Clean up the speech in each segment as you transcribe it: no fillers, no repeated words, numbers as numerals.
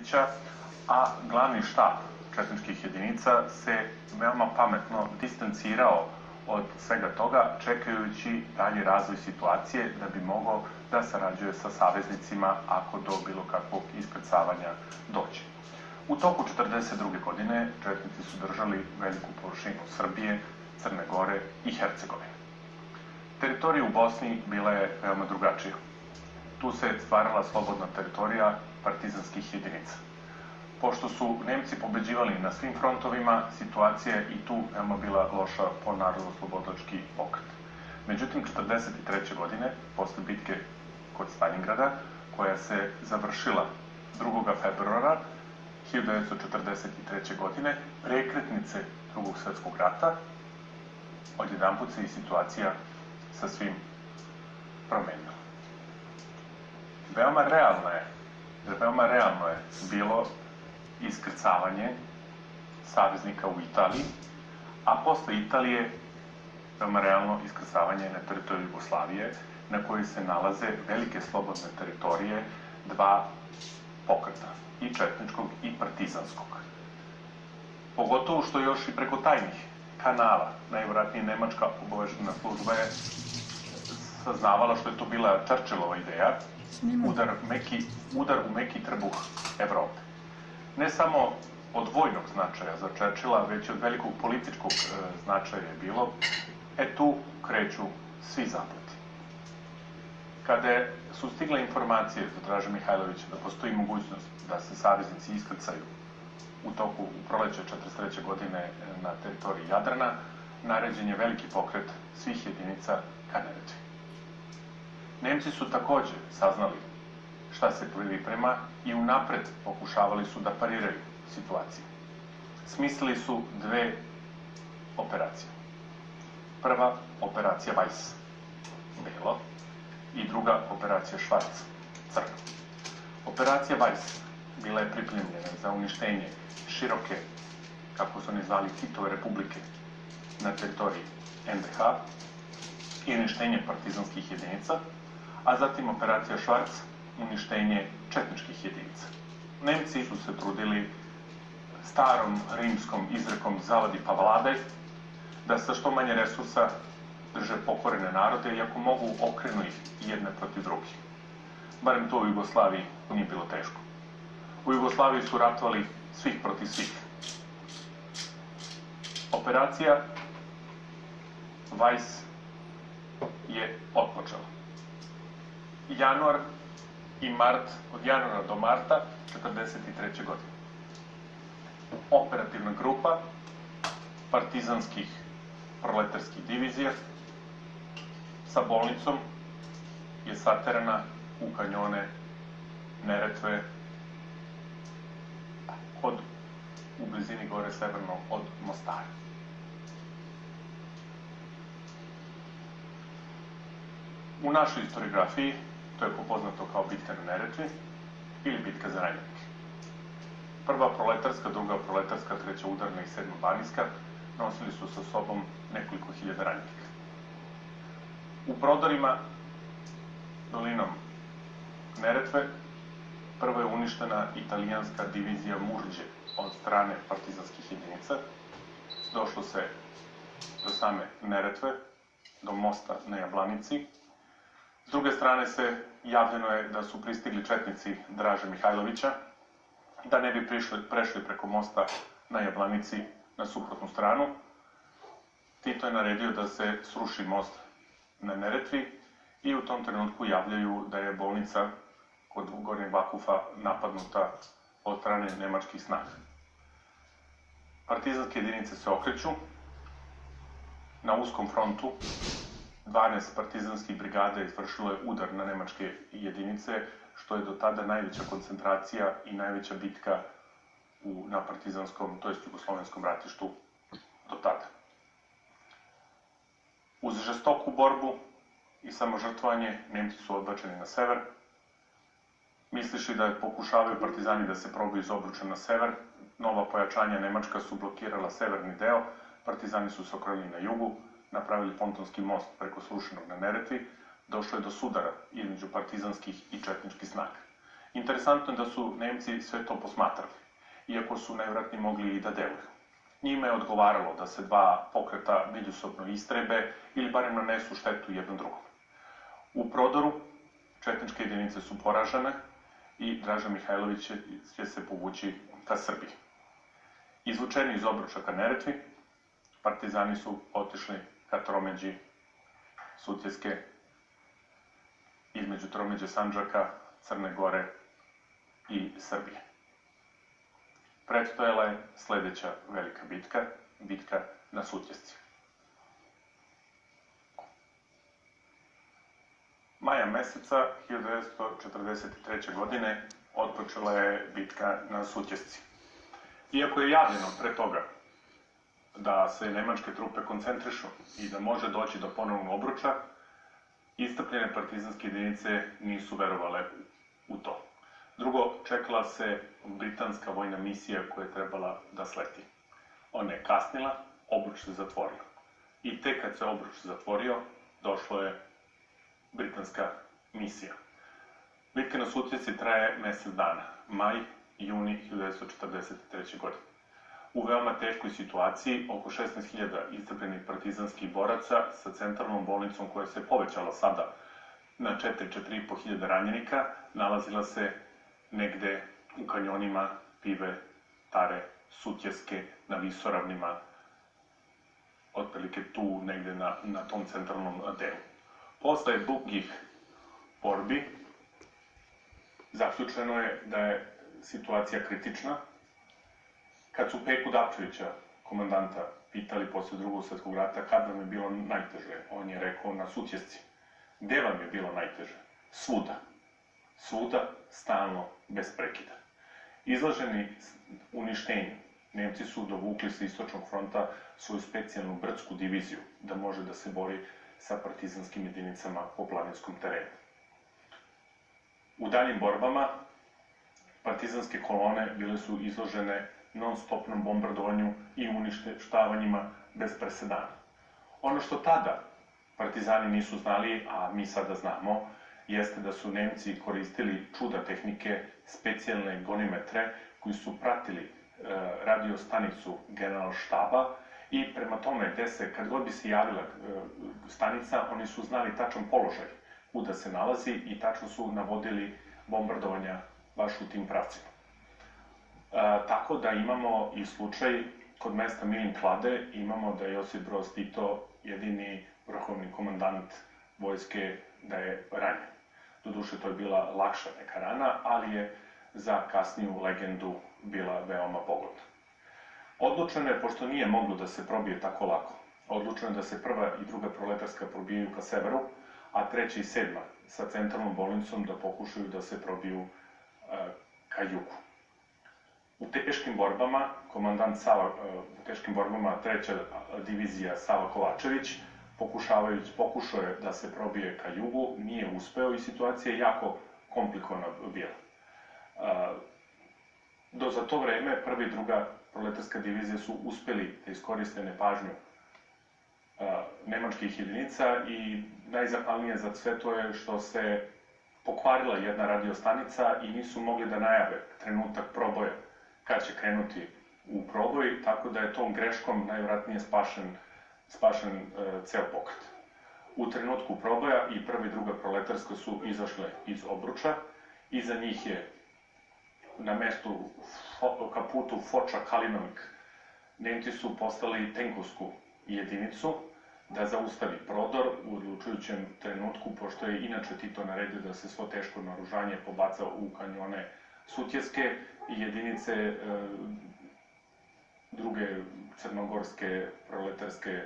Miloševića, a glavni štab četničkih jedinica se veoma pametno distancirao od svega toga, čekajući dalji razvoj situacije da bi mogao da sarađuje sa saveznicima ako do bilo kakvog iskrcavanja dođe. U toku 1942. godine četnici su držali veliku površinu Srbije, Crne Gore i Hercegovine. Teritorija u Bosni bila je veoma drugačija. Tu se stvarala slobodna teritorija partizanskih jedinica. Pošto su Nemci pobeđivali na svim frontovima, situacija je i tu veoma bila loša po narodno-slobodlački pokret. Međutim, 1943. godine, posle bitke kod Stalingrada, koja se završila 2. februara 1943. godine, prekretnice Drugog svetskog rata, odjedanput se i situacija sa svim promenila. Veoma realno je bilo iskrcavanje saveznika u Italiji, a posle Italije veoma realno iskrcavanje na teritoriju Jugoslavije, na kojoj se nalaze velike slobodne teritorije dva pokreta, i četničkog i partizanskog. Pogotovo što još i preko tajnih kanala, najvjerojatnije nemačka obaveštena služba je saznavala što je to bila Churchillova ideja, udar u meki trbuh Evrope. Ne samo od vojnog značaja za Churchilla, već od velikog političkog značaja je bilo, tu kreću svi zapleti. Kada su stigle informacije za Draže Mihajlovića da postoji mogućnost da se saveznici iskrcaju u proleće 1943. godine na teritoriji Jadrana, naređen je veliki pokret svih jedinica ka Neretvi. Nemci su takođe saznali šta se priprema i unapred pokušavali su da pariraju situaciju. Smislili su dve operacije. Prva, operacija Weiss, belo, i druga, operacija Schwarz, crno. Operacija Weiss bila je pripremljena za uništenje široke, kako su oni zvali, Titove republike na teritoriji NDH i uništenje partizanskih jedinica, a zatim operacija Schwarz, uništenje četničkih jedinica. Nemci su se trudili starom rimskom izrekom zavadi pa vladaj, da sa što manje resursa drže pokorene narode i ako mogu okrenu ih jedne protiv drugih. Barem to u Jugoslaviji nije bilo teško. U Jugoslaviji su ratovali svih protiv svih. Operacija Weiss je otpočela. Januar i mart, od januara do marta 1943. godine. Operativna grupa partizanskih proletarskih divizija sa bolnicom je saterana u kanjone Neretve u blizini gore severno od Mostara. U našoj historiografiji to je poznato kao bitka na Neretvi ili bitka za Ranjevke. Prva proletarska, druga proletarska, treća udarna i sedma banijska nosili su sa sobom nekoliko hiljada ranjenika. U prodorima dolinom Neretve prvo je uništena italijanska divizija Murđe od strane partizanskih jedinica. Došlo se do same Neretve, do mosta na Jablanici. S druge strane javljeno je da su pristigli četnici Draže Mihajlovića, da ne bi prešli preko mosta na Jablanici na suprotnu stranu. Tito je naredio da se sruši most na Neretvi i u tom trenutku javljaju da je bolnica kod Gornjeg Vakufa napadnuta od strane nemačkih snaga. Partizanske jedinice se okreću. Na uskom frontu 12 partizanskih brigada izvršilo je udar na nemačke jedinice, što je do tada najveća koncentracija i najveća bitka na partizanskom, to jest jugoslovenskom ratištu do tada. Uz žestoku borbu i samožrtvovanje, Nemci su odbačeni na sever. Misliši da pokušavaju partizani da se probiju iz Obruča na sever, nova pojačanja Nemačka su blokirala severni deo, partizani su se okrenuli na jugu, napravili pontonski most preko Slušanog na Neretvi, došlo je do sudara između partizanskih i četničkih snaga. Interesantno je da su Nemci sve to posmatrali, iako su najvjerojatnije mogli i da deluju. Njima je odgovaralo da se dva pokreta međusobno istrebe ili barem nanesu štetu jednom drugom. U prodoru četničke jedinice su poražene i Draža Mihajlović će se povući ka Srbiji. Izvučeni iz Obruča ka Neretvi, partizani su otišli ka tromeđi Sutjeske, između tromeđe Sandžaka, Crne Gore i Srbije. Predstojala je sledeća velika bitka, bitka na Sutjesci. Maja meseca 1943. godine otpočela je bitka na Sutjesci. Iako je javljeno pre toga da se nemačke trupe koncentrišu i da može doći do ponovnog obruča, istrpljene partizanske jedinice nisu verovale u to. Drugo, čekala se britanska vojna misija koja je trebala da sleti. Ona je kasnila, obruč se zatvorio. I tek kad se obruč zatvorio, došla je britanska misija. Bitka na Sutjesci traje mesec dana, maj i juni 1943. godine. U veoma teškoj situaciji, oko 16.000 istrpljenih partizanskih boraca sa centralnom bolnicom koja se povećala sada na 4.500 ranjenika, nalazila se negde u kanjonima Pive, Tare, Sutjeske, na visoravnima, otprilike tu negde na tom centralnom delu. Posle dugih borbi zaključeno je da je situacija kritična. Kad su Peku Dapčevića, komandanta, pitali posle Drugog svjetskog rata kad vam je bilo najteže, on je rekao na Sutjesci. Gde vam je bilo najteže? Svuda. Svuda, stalno, bez prekida. Izloženi uništenju, Nemci su dovukli sa istočnog fronta svoju specijalnu brdsku diviziju da može da se bori sa partizanskim jedinicama po planinskom terenu. U daljim borbama partizanske kolone bile su izložene non-stopnom bombardovanju i uništavanjima bez presedana. Ono što tada partizani nisu znali, a mi sada znamo, jeste da su Nemci koristili čuda tehnike, specijalne gonimetre koji su pratili radio stanicu generalštaba i prema tome kad god bi se javila stanica, oni su znali tačan položaj kuda se nalazi i tačno su navodili bombardovanja baš u tim pravcima. Tako da imamo i slučaj kod mesta Milin Klade, imamo da je Josip Broz Tito jedini vrhovni komandant vojske da je ranjen. Doduše, to je bila lakša neka rana, ali je za kasniju legendu bila veoma pogodna. Odlučeno je, pošto nije moglo da se probije tako lako, odlučeno je da se prva i druga proletarska probijaju ka severu, a treća i sedma sa centralnom bolnicom da pokušaju da se probiju ka jugu. U teškim borbama, u teškim borbama treća divizija Sava Kovačević pokušao je da se probije ka jugu, nije uspeo i situacija je jako komplikovana bila. Za to vreme prva i druga proletarska divizija su uspeli da iskoriste nepažnju nemačkih jedinica i najzahvalnije za sve to je što se pokvarila jedna radiostanica i nisu mogli da najave trenutak proboja kad će krenuti u proboj, tako da je tom greškom najvjerojatnije spašen ceo pokret. U trenutku proboja i prva i druga proletarska su izašle iz obruča, iza njih je na mestu ka putu Foča Kalinovik. Nemci su poslali tenkovsku jedinicu da zaustavi prodor u odlučujućem trenutku, pošto je inače Tito naredio da se svo teško naoružanje pobaca u kanjone Sutjeske i jedinice druge crnogorske proletarske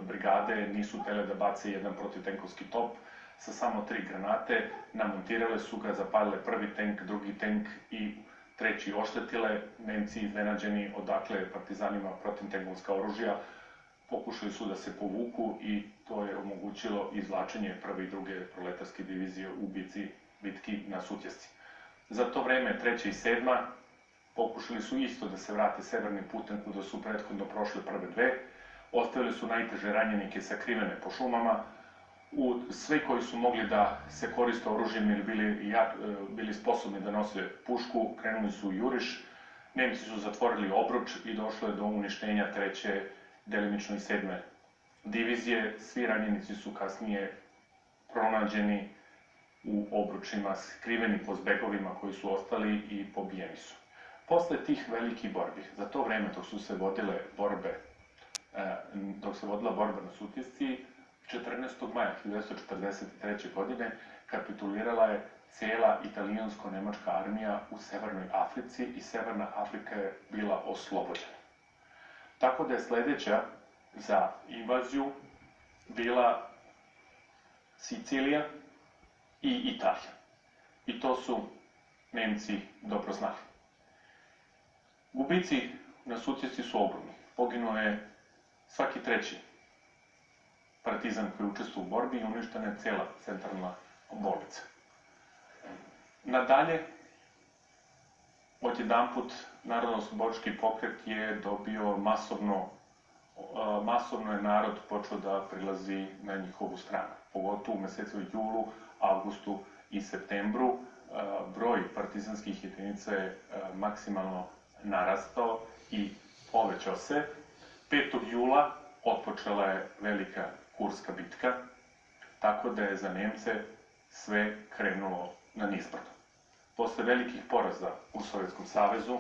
brigade nisu htele da bace jedan protivtenkovski top sa samo 3 granate, namontirale su ga, zapalile prvi tank, drugi tank i treći oštetile. Nemci iznenađeni odakle partizanima protivtenkovska oružja pokušali su da se povuku i to je omogućilo izvlačenje prve i druge proletarske divizije u bitki na Sutjesci. Za to vreme treća i sedma pokušali su isto da se vrate severnim putem kuda su prethodno prošle prve dve, ostavili su najteže ranjenike sakrivene po šumama, Svi koji su mogli da se koriste oružjem ili bili sposobni da nose pušku, krenuli su u juriš. Nemci su zatvorili obruč i došlo je do uništenja 3. delimično i 7. divizije. Svi ranjenici su kasnije pronađeni u obručima, skriveni po zbegovima koji su ostali i pobijeni su. Posle tih velikih borbi, za to vreme dok se vodila borba na Sutjesci, 14. maja 1943. godine kapitulirala je cela italijansko-nemačka armija u Severnoj Africi i Severna Afrika je bila oslobođena. Tako da je sledeća za invaziju bila Sicilija i Italija. I to su Nemci dobro znali. Gubici na Sutjesci su ogromni. Poginuo je svaki 3. partizan koji učestvuje u borbi i uništena je cela centralna bolnica. Nadalje, odjedanput Narodno-oslobodilački pokret je dobio masovno je narod počeo da prilazi na njihovu stranu. Pogotovo u mesecu julu, avgustu i septembru broj partizanskih jedinica je maksimalno narastao i povećao se. 5. jula otpočela je velika Kurska bitka, tako da je za Nemce sve krenulo na nizbrdo. Posle velikih poraza u Sovjetskom savezu,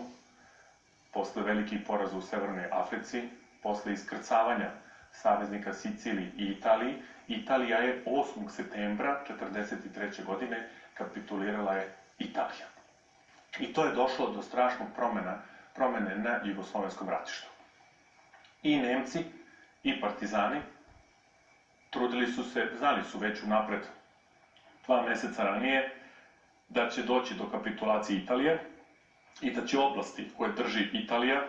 posle velikih poraza u Severnoj Africi, posle iskrcavanja saveznika Siciliji i Italiji, Italija je 8. septembra 1943. godine kapitulirala je Italija. I to je došlo do strašnog promene na jugoslovenskom ratištu. I Nemci i partizani trudili su se, znali su već unapred 2 meseca ranije da će doći do kapitulacije Italije i da će oblasti koje drži Italija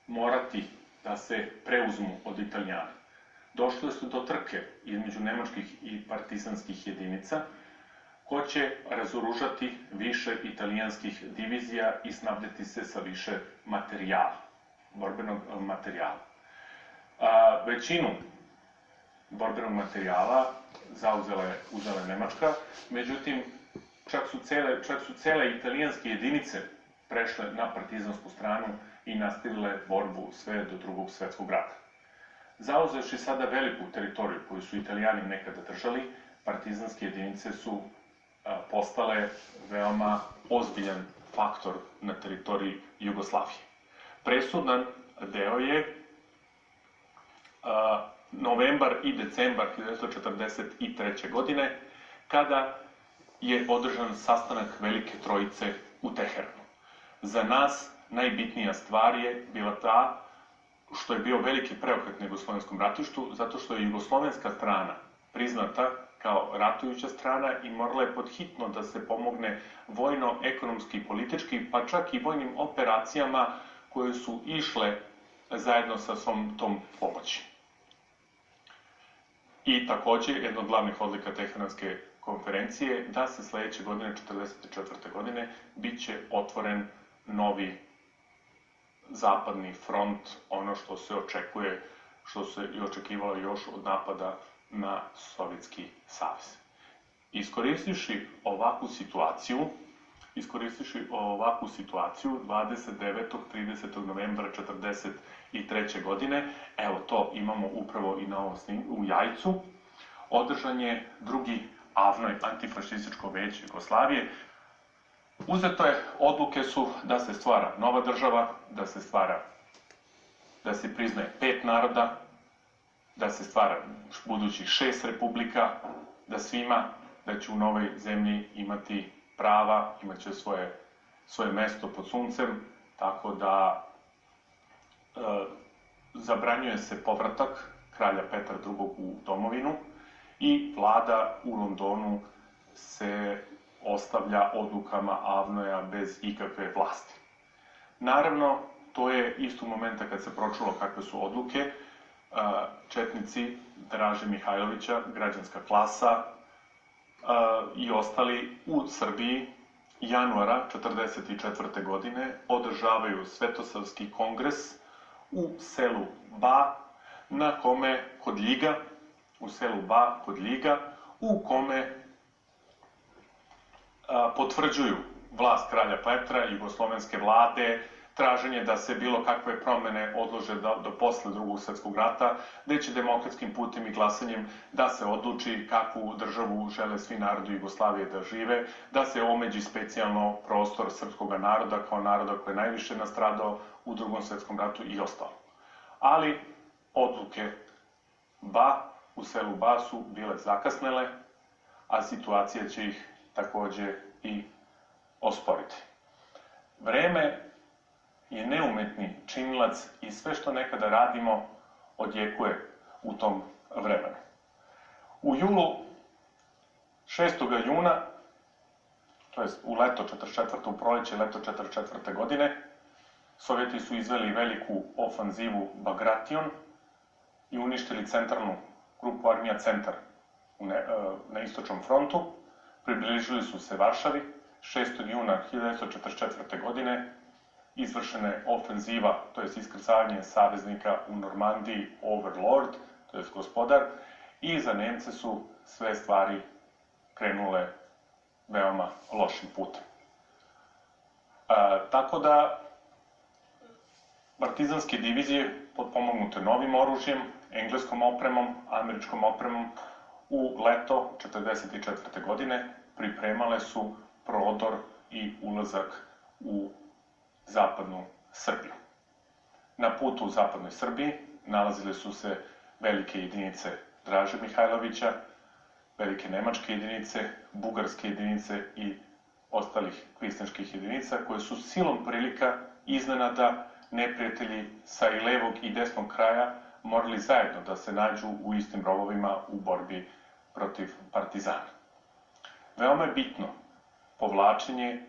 morati da se preuzmu od Italijana. Došlo su do trke između nemačkih i partizanskih jedinica ko će razoružati više italijanskih divizija i snabdeti se sa više materijala, borbenog materijala. Većinu borbenog materijala uzela je Nemačka, međutim, čak su cele italijanske jedinice prešle na partizansku stranu i nastavile borbu sve do Drugog svetskog rata. Zauzevši sada veliku teritoriju koju su Italijani nekada držali, partizanske jedinice su postale veoma ozbiljan faktor na teritoriji Jugoslavije. Presudan deo je novembar i decembar 1943. godine, kada je održan sastanak Velike Trojice u Teheranu. Za nas najbitnija stvar je bila ta što je bio veliki preokret na jugoslovenskom ratištu, zato što je jugoslovenska strana priznata kao ratujuća strana i morala je podhitno da se pomogne vojno, ekonomski i politički, pa čak i vojnim operacijama koje su išle zajedno sa svom tom pomoći. I takođe, jedna od glavnih odlika Teheranske konferencije, da se sledeće godine, 1944. godine, bit će otvoren novi zapadni front, ono što se očekuje, što se i očekivalo još od napada na Sovjetski savez. Iskoristivši ovakvu situaciju, 29. 30. novembra 1943. godine, evo to imamo upravo i na ovom snimku, u Jajcu, održan je drugi AVNOJ, antifašističko veće Jugoslavije. Uzeto je, odluke su da se stvara nova država, da se priznaje 5 naroda, da se stvara budućih 6 republika, da će u novoj zemlji imati prava, imaće svoje mesto pod suncem, tako da zabranjuje se povratak kralja Petra II. U domovinu i vlada u Londonu se ostavlja odlukama AVNOJ-a bez ikakve vlasti. Naravno, to je isto momenta kad se pročulo kakve su odluke, četnici Draže Mihajlovića, građanska klasa i ostali u Srbiji januara 1944. godine održavaju Svetosavski kongres u selu Ba, na kome kod Ljiga u selu Ba kod Ljiga, u kome potvrđuju vlast kralja Petra, jugoslovenske vlade, traženje da se bilo kakve promene odlože do posle Drugog svetskog rata, gde će demokratskim putem i glasanjem da se odluči kakvu državu žele svi narodi Jugoslavije da žive, da se omeđi specijalno prostor srpskog naroda kao naroda koji je najviše nastradao u Drugom svetskom ratu i ostalo. Ali odluke u selu Ba su bile zakasnele, a situacija će ih takođe i osporiti. Vreme je neumetni činilac i sve što nekada radimo odjekuje u tom vremenu. U julu 6. juna, to je u leto 44. u proleće leto 44. godine, Sovjeti su izveli veliku ofanzivu Bagration i uništili centralnu grupu armija Centar na istočnom frontu. Približili su se Varšavi. 6. juna 1944. godine izvršena je ofenziva, to je iskrcavanje saveznika u Normandiji Overlord, to je gospodar, i za Nemce su sve stvari krenule veoma lošim putem. Tako da partizanske divizije, potpomognute novim oružjem, engleskom opremom, američkom opremom, u leto 1944. godine pripremale su prodor i ulazak u zapadnu Srbiju. Na putu u zapadnoj Srbiji nalazile su se velike jedinice Draže Mihajlovića, velike nemačke jedinice, bugarske jedinice i ostalih kvislinških jedinica, koje su silom prilika iznenada neprijatelji sa i levog i desnog kraja morali zajedno da se nađu u istim rovovima u borbi protiv partizana. Veoma je bitno povlačenje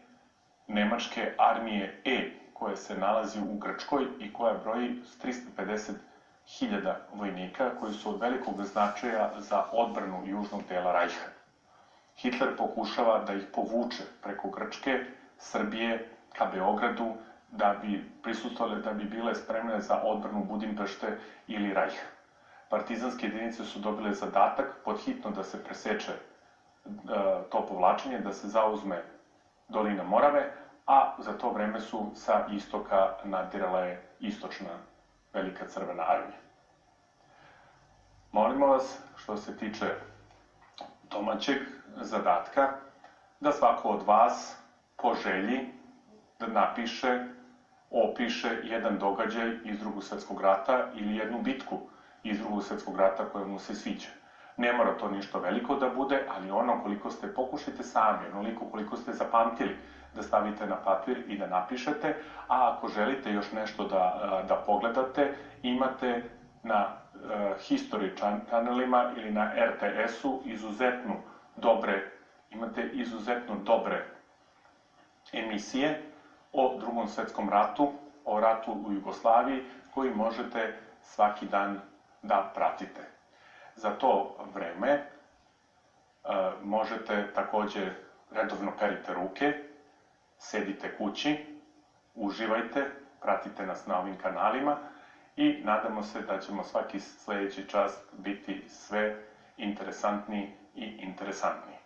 nemačke armije E, koja se nalazi u Grčkoj i koja broji 350.000 vojnika koji su od velikog značaja za odbranu južnog dela Rajha. Hitler pokušava da ih povuče preko Grčke, Srbije, ka Beogradu, da bi prisustvovale, da bi bile spremne za odbranu Budimpešte ili Rajha. Partizanske jedinice su dobile zadatak podhitno da se preseče to povlačenje, da se zauzme dolina Morave, a za to vreme su sa istoka nadirala je istočna velika crvena armija. Molimo vas, što se tiče domaćeg zadatka, da svako od vas po želji da napiše, opiše jedan događaj iz Drugog svetskog rata ili jednu bitku iz Drugog svetskog rata koja mu se sviđa. Ne mora to ništa veliko da bude, ali ono koliko ste, pokušajte sami, onoliko koliko ste zapamtili, da stavite na papir i da napišete, a ako želite još nešto da pogledate, imate na History channelima ili na RTS-u imate izuzetno dobre emisije o Drugom svetskom ratu, o ratu u Jugoslaviji, koji možete svaki dan da pratite. Za to vreme možete takođe redovno perite ruke, sedite kući, uživajte, pratite nas na ovim kanalima i nadamo se da ćemo svaki sledeći čas biti sve interesantniji i interesantniji.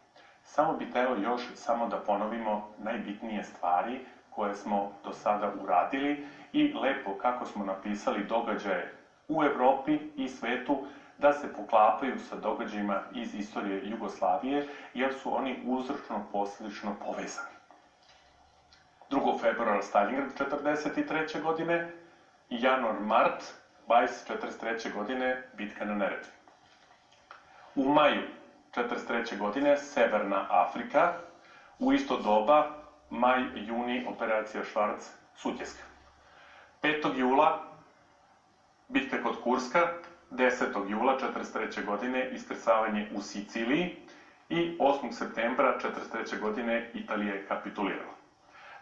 Samo bi teo još samo da ponovimo najbitnije stvari koje smo do sada uradili i lepo kako smo napisali događaje u Evropi i svetu da se poklapaju sa događajima iz istorije Jugoslavije, jer su oni uzročno-posledično povezani. 2. februara Stalingrad 1943. godine i januar-mart 1943. godine bitka na Neretvi. U maju 1943. godine Severna Afrika, u isto doba maj-juni operacija Švarc Sutjeska. 5. jula bitka kod Kurska, 10. jula 1943. godine iskrcavanje u Siciliji i 8. septembra 1943. godine Italija je kapitulirala.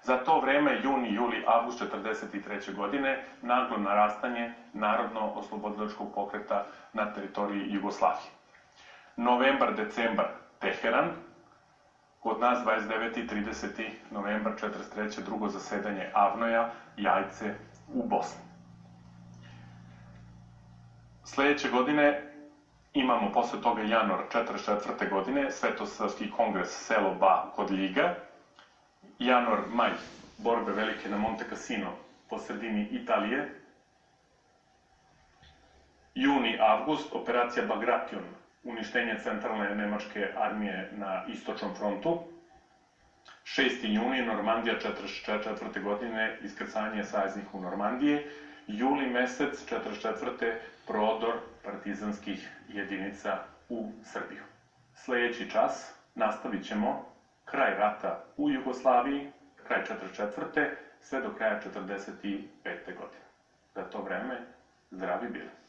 Za to vreme, juni, juli, avgust 1943. godine, naglo narastanje narodno-oslobodilačkog pokreta na teritoriji Jugoslavije. Novembar, decembar, Teheran, kod nas 29. i 30. novembar 1943. drugo zasedanje Avnoja, Jajce u Bosni. Sledeće godine Imamo posle toga januar 44. godine, Svetosavski kongres selo Ba kod Ljiga. Januar, maj, borbe velike na Monte Cassino po sredini Italije. Juni, avgust, operacija Bagration, uništenje centralne nemačke armije na istočnom frontu. 6. juni, Normandija 44. godine, iskrcanje saveznih u Normandije. Juli mesec 44. prodor partizanskih jedinica u Srbiju. Sledeći čas nastavit ćemo kraj rata u Jugoslaviji, kraj 44. sve do kraja 45. godine. Za to vreme zdravi bili.